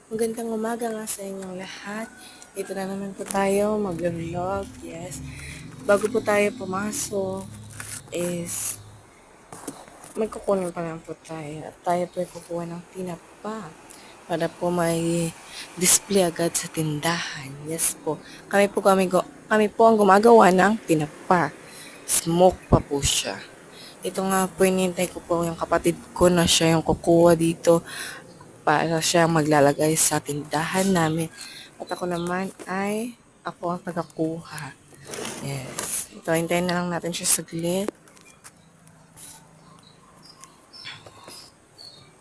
Magandang umaga nga sa inyong lahat. Ito na naman po tayo, mag-vlog, yes. Bago po tayo pumasok, is may kukunin pa lang po tayo. At tayo po ay kukuha ng tinapa para po may display agad sa tindahan. Yes po. Kami po ang gumagawa ng tinapa. Smoke pa po siya. Ito nga po, inintay ko po yung kapatid ko na siya yung kukuha dito para siya maglalagay sa tindahan namin. At ako ang tagakuha. Yes. Ito, hintayin na lang natin siya saglit.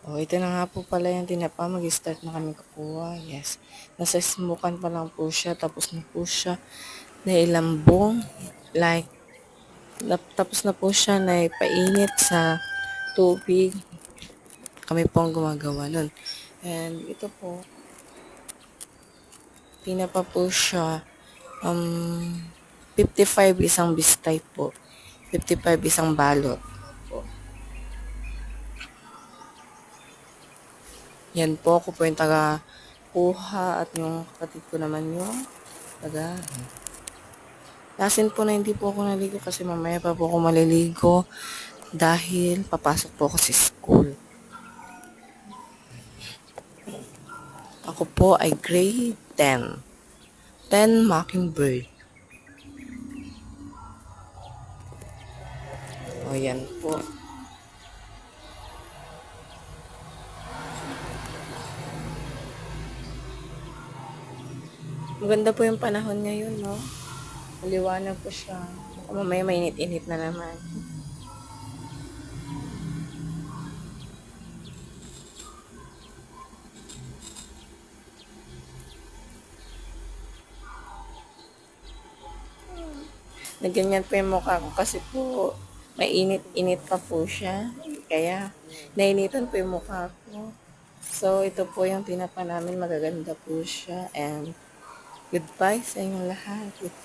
Ito na nga po pala yung tinapa. Mag-start na kami kukuha. Yes. Nasa smokan pa lang po siya. Tapos na po siya nailambong. Tapos na po siya na ipainit sa tubig. Kami po ang gumagawa nun. And ito po, tinapa po siya. 55 isang bistay po. 55 isang balot po. Yan po, ako po yung taga-kuha at yung kapatid ko naman yung taga. Lasin po na hindi po ako naligo kasi mamaya pa po ako maliligo dahil papasok po ako sa school. Ako po ay grade 10. 10 Mockingbird. Yan po. Maganda po yung panahon ngayon, no? Maliwanag po siya. Mamaya mainit-init na naman. Naganyan po yung mukha ko kasi po mainit-init pa po siya. Kaya nainitan po yung mukha ko. So, ito po yung tinapa namin. Magaganda po siya. And goodbye sa inyong lahat. Goodbye.